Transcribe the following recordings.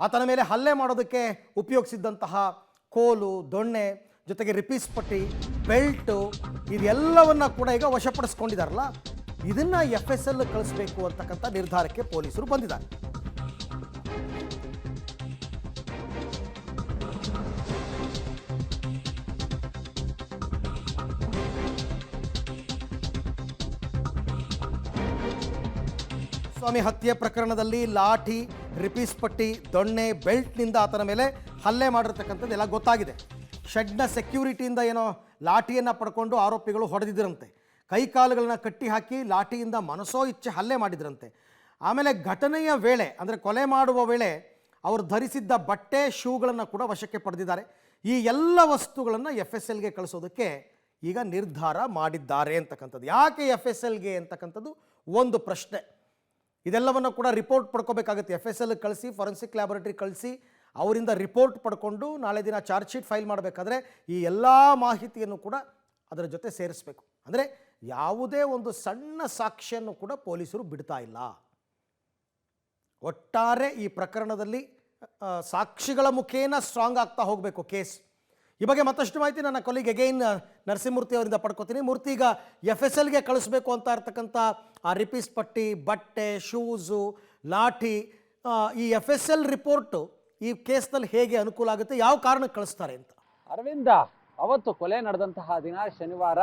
ಆತನ ಮೇಲೆ ಹಲ್ಲೆ ಮಾಡೋದಕ್ಕೆ ಉಪಯೋಗಿಸಿದ್ದಂತಹ ಕೋಲು, ದೊಣ್ಣೆ, ಜೊತೆಗೆ ರಿಪೀಸ್ ಪಟ್ಟಿ, ಬೆಲ್ಟು ಇದೆಲ್ಲವನ್ನ ಕೂಡ ಈಗ ವಶಪಡಿಸ್ಕೊಂಡಿದ್ದಾರಲ್ಲ, ಇದನ್ನ FSL ಕಳಿಸಬೇಕು ಅಂತಕ್ಕಂಥ ನಿರ್ಧಾರಕ್ಕೆ ಪೊಲೀಸರು ಬಂದಿದ್ದಾರೆ. ಸ್ವಾಮಿ ಹತ್ಯೆ ಪ್ರಕರಣದಲ್ಲಿ ಲಾಠಿ, ರಿಪೀಸ್ ಪಟ್ಟಿ, ದೊಣ್ಣೆ, ಬೆಲ್ಟ್ನಿಂದ ಆತನ ಮೇಲೆ ಹಲ್ಲೆ ಮಾಡಿರ್ತಕ್ಕಂಥದ್ದು ಎಲ್ಲ ಗೊತ್ತಾಗಿದೆ. ಶೆಡ್ನ ಸೆಕ್ಯೂರಿಟಿಯಿಂದ ಏನೋ ಲಾಠಿಯನ್ನು ಪಡ್ಕೊಂಡು ಆರೋಪಿಗಳು ಹೊಡೆದಿದ್ದರಂತೆ. ಕೈಕಾಲುಗಳನ್ನ ಕಟ್ಟಿ ಹಾಕಿ ಲಾಠಿಯಿಂದ ಮನಸೋ ಇಚ್ಛೆ ಹಲ್ಲೆ ಮಾಡಿದ್ರಂತೆ. ಆಮೇಲೆ ಘಟನೆಯ ವೇಳೆ ಅಂದರೆ ಕೊಲೆ ಮಾಡುವ ವೇಳೆ ಅವರು ಧರಿಸಿದ್ದ ಬಟ್ಟೆ, ಶೂಗಳನ್ನು ಕೂಡ ವಶಕ್ಕೆ ಪಡೆದಿದ್ದಾರೆ. ಈ ಎಲ್ಲ ವಸ್ತುಗಳನ್ನು FSLಗೆ ಕಳಿಸೋದಕ್ಕೆ ಈಗ ನಿರ್ಧಾರ ಮಾಡಿದ್ದಾರೆ ಅಂತಕ್ಕಂಥದ್ದು. ಯಾಕೆ FSLಗೆ ಅಂತಕ್ಕಂಥದ್ದು ಒಂದು ಪ್ರಶ್ನೆ. ಇದೆಲ್ಲವನ್ನು ಕೂಡ ರಿಪೋರ್ಟ್ ಪಡ್ಕೋಬೇಕಾಗುತ್ತೆ. FSL ಕಳಿಸಿ, ಫಾರೆನ್ಸಿಕ್ ಲ್ಯಾಬೊರೇಟರಿ ಕಳಿಸಿ, ಅವರಿಂದ ರಿಪೋರ್ಟ್ ಪಡ್ಕೊಂಡು ನಾಳೆ ದಿನ ಚಾರ್ಜ್ ಶೀಟ್ ಫೈಲ್ ಮಾಡಬೇಕಾದ್ರೆ ಈ ಎಲ್ಲ ಮಾಹಿತಿಯನ್ನು ಕೂಡ ಅದರ ಜೊತೆ ಸೇರಿಸಬೇಕು. ಅಂದರೆ ಯಾವುದೇ ಒಂದು ಸಣ್ಣ ಸಾಕ್ಷ್ಯವನ್ನು ಕೂಡ ಪೊಲೀಸರು ಬಿಡ್ತಾ ಇಲ್ಲ. ಒಟ್ಟಾರೆ ಈ ಪ್ರಕರಣದಲ್ಲಿ ಸಾಕ್ಷಿಗಳ ಮುಖೇನ ಸ್ಟ್ರಾಂಗ್ ಆಗ್ತಾ ಹೋಗಬೇಕು ಕೇಸ್. ಈ ಬಗ್ಗೆ ಮತ್ತಷ್ಟು ಮಾಹಿತಿ ನನ್ನ ಕೊಲೀಗ್ ಅಗೈನ್ ನರಸಿಂಹಮೂರ್ತಿ ಅವರಿಂದ ಪಡ್ಕೋತೀನಿ. ಮೂರ್ತಿ, ಈಗ FSLಗೆ ಕಳಿಸ್ಬೇಕು ಅಂತ ಇರ್ತಕ್ಕಂಥ ಆ ರಿಪೀಸ್ ಪಟ್ಟಿ, ಬಟ್ಟೆ, ಶೂಸು, ಲಾಠಿ, ಈ FSL ರಿಪೋರ್ಟು ಈ ಕೇಸ್ನಲ್ಲಿ ಹೇಗೆ ಅನುಕೂಲ ಆಗುತ್ತೆ, ಯಾವ ಕಾರಣಕ್ಕೆ ಕಳಿಸ್ತಾರೆ ಅಂತ? ಅರವಿಂದ, ಅವತ್ತು ಕೊಲೆ ನಡೆದಂತಹ ದಿನ ಶನಿವಾರ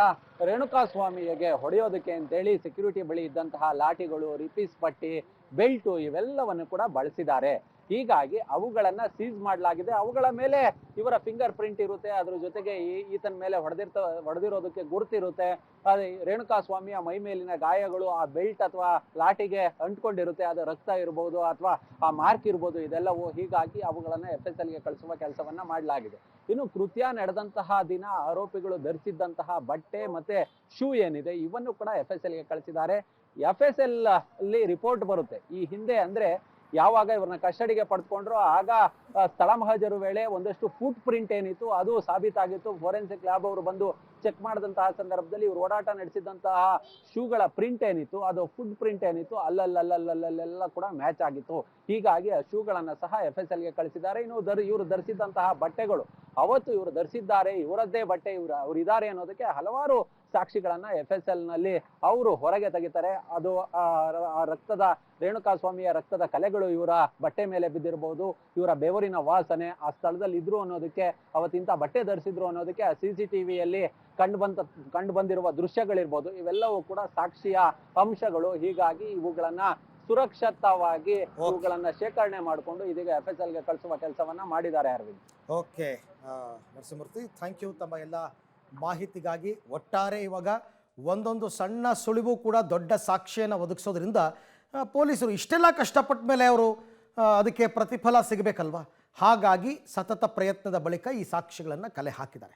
ರೇಣುಕಾಸ್ವಾಮಿಗೆ ಹೊಡೆಯೋದಕ್ಕೆ ಅಂತೇಳಿ ಸೆಕ್ಯೂರಿಟಿ ಬಳಿ ಇದ್ದಂತಹ ಲಾಠಿಗಳು, ರಿಪೀಸ್ ಪಟ್ಟಿ, ಬೆಲ್ಟು ಇವೆಲ್ಲವನ್ನು ಕೂಡ ಬಳಸಿದ್ದಾರೆ. ಹೀಗಾಗಿ ಅವುಗಳನ್ನ ಸೀಸ್ ಮಾಡಲಾಗಿದೆ. ಅವುಗಳ ಮೇಲೆ ಇವರ ಫಿಂಗರ್ ಪ್ರಿಂಟ್ ಇರುತ್ತೆ. ಅದ್ರ ಜೊತೆಗೆ ಈತನ ಮೇಲೆ ಹೊಡೆದಿರೋದಕ್ಕೆ ಗುರುತಿರುತ್ತೆ. ರೇಣುಕಾಸ್ವಾಮಿಯ ಮೈ ಮೇಲಿನ ಗಾಯಗಳು ಆ ಬೆಲ್ಟ್ ಅಥವಾ ಲಾಠಿಗೆ ಅಂಟ್ಕೊಂಡಿರುತ್ತೆ. ಅದು ರಕ್ತ ಇರ್ಬೋದು ಅಥವಾ ಆ ಮಾರ್ಕ್ ಇರ್ಬೋದು, ಇದೆಲ್ಲವೂ. ಹೀಗಾಗಿ ಅವುಗಳನ್ನ FSLಗೆ ಕಳಿಸುವ ಕೆಲಸವನ್ನ ಮಾಡಲಾಗಿದೆ. ಇನ್ನು ಕೃತ್ಯ ನಡೆದಂತಹ ದಿನ ಆರೋಪಿಗಳು ಧರಿಸಿದ್ದಂತಹ ಬಟ್ಟೆ ಮತ್ತೆ ಶೂ ಏನಿದೆ ಇವನ್ನು ಕೂಡ FSLಗೆ ಕಳಿಸಿದ್ದಾರೆ. FSL ಅಲ್ಲಿ ರಿಪೋರ್ಟ್ ಬರುತ್ತೆ. ಈ ಹಿಂದೆ ಅಂದ್ರೆ ಯಾವಾಗ ಇವ್ರನ್ನ ಕಸ್ಟಡಿಗೆ ಪಡೆದುಕೊಂಡ್ರು ಆಗ ಸ್ಥಳ ಮಹಜರು ವೇಳೆ ಒಂದಷ್ಟು ಫುಟ್ ಪ್ರಿಂಟ್ ಏನಿತ್ತು ಅದು ಸಾಬೀತಾಗಿತ್ತು. ಫೋರೆನ್ಸಿಕ್ ಲ್ಯಾಬ್ ಅವರು ಬಂದು ಚೆಕ್ ಮಾಡಿದಂತಹ ಸಂದರ್ಭದಲ್ಲಿ ಇವರು ಓಡಾಟ ನಡೆಸಿದಂತಹ ಶೂಗಳ ಪ್ರಿಂಟ್ ಏನಿತ್ತು, ಅದು ಫುಟ್ ಪ್ರಿಂಟ್ ಏನಿತ್ತು, ಅಲ್ಲಲ್ಲ ಕೂಡ ಮ್ಯಾಚ್ ಆಗಿತ್ತು. ಹೀಗಾಗಿ ಆ ಶೂಗಳನ್ನ ಸಹ FSLಗೆ ಕಳಿಸಿದ್ದಾರೆ. ಇನ್ನು ಇವರು ಧರಿಸಿದಂತಹ ಬಟ್ಟೆಗಳು, ಅವತ್ತು ಇವರು ಧರಿಸಿದ್ದಾರೆ, ಇವರದ್ದೇ ಬಟ್ಟೆ, ಅವ್ರು ಇದ್ದಾರೆ ಅನ್ನೋದಕ್ಕೆ ಹಲವಾರು ಸಾಕ್ಷಿಗಳನ್ನ FSL ನಲ್ಲಿ ಅವರು ಹೊರಗೆ ತೆಗಿತಾರೆ. ಅದು ರಕ್ತದ, ರೇಣುಕಾಸ್ವಾಮಿಯ ರಕ್ತದ ಕಲೆಗಳು ಇವರ ಬಟ್ಟೆ ಮೇಲೆ ಬಿದ್ದಿರಬಹುದು, ಇವರ ಬೆವರಿನ ವಾಸನೆ ಆ ಸ್ಥಳದಲ್ಲಿ ಇದ್ರು ಅನ್ನೋದಕ್ಕೆ, ಅವತ್ತಿಂತ ಬಟ್ಟೆ ಧರಿಸಿದ್ರು ಅನ್ನೋದಕ್ಕೆ ಆ CCTVಯಲ್ಲಿ ಕಂಡು ಬಂದಿರುವ ದೃಶ್ಯಗಳಿರ್ಬೋದು, ಇವೆಲ್ಲವೂ ಕೂಡ ಸಾಕ್ಷಿಯ ಅಂಶಗಳು. ಹೀಗಾಗಿ ಇವುಗಳನ್ನ ಸುರಕ್ಷಿತವಾಗಿ ಇವುಗಳನ್ನ ಶೇಖರಣೆ ಮಾಡಿಕೊಂಡು ಇದೀಗ FSLಗೆ ಕಳಿಸುವ ಕೆಲಸವನ್ನ ಮಾಡಿದ್ದಾರೆ. Arvind, okay Narasimhamurthy, thank you ತಮ್ಮ ಎಲ್ಲ ಮಾಹಿತಿಗಾಗಿ. ಒಟ್ಟಾರೆ ಇವಾಗ ಒಂದೊಂದು ಸಣ್ಣ ಸುಳಿವು ಕೂಡ ದೊಡ್ಡ ಸಾಕ್ಷಿಯನ್ನು ಒದಗಿಸೋದ್ರಿಂದ ಪೊಲೀಸರು ಇಷ್ಟೆಲ್ಲ ಕಷ್ಟಪಟ್ಟ ಮೇಲೆ ಅವರು ಅದಕ್ಕೆ ಪ್ರತಿಫಲ ಸಿಗಬೇಕಲ್ವಾ, ಹಾಗಾಗಿ ಸತತ ಪ್ರಯತ್ನದ ಬಳಿಕ ಈ ಸಾಕ್ಷಿಗಳನ್ನು ಕಲೆ ಹಾಕಿದ್ದಾರೆ.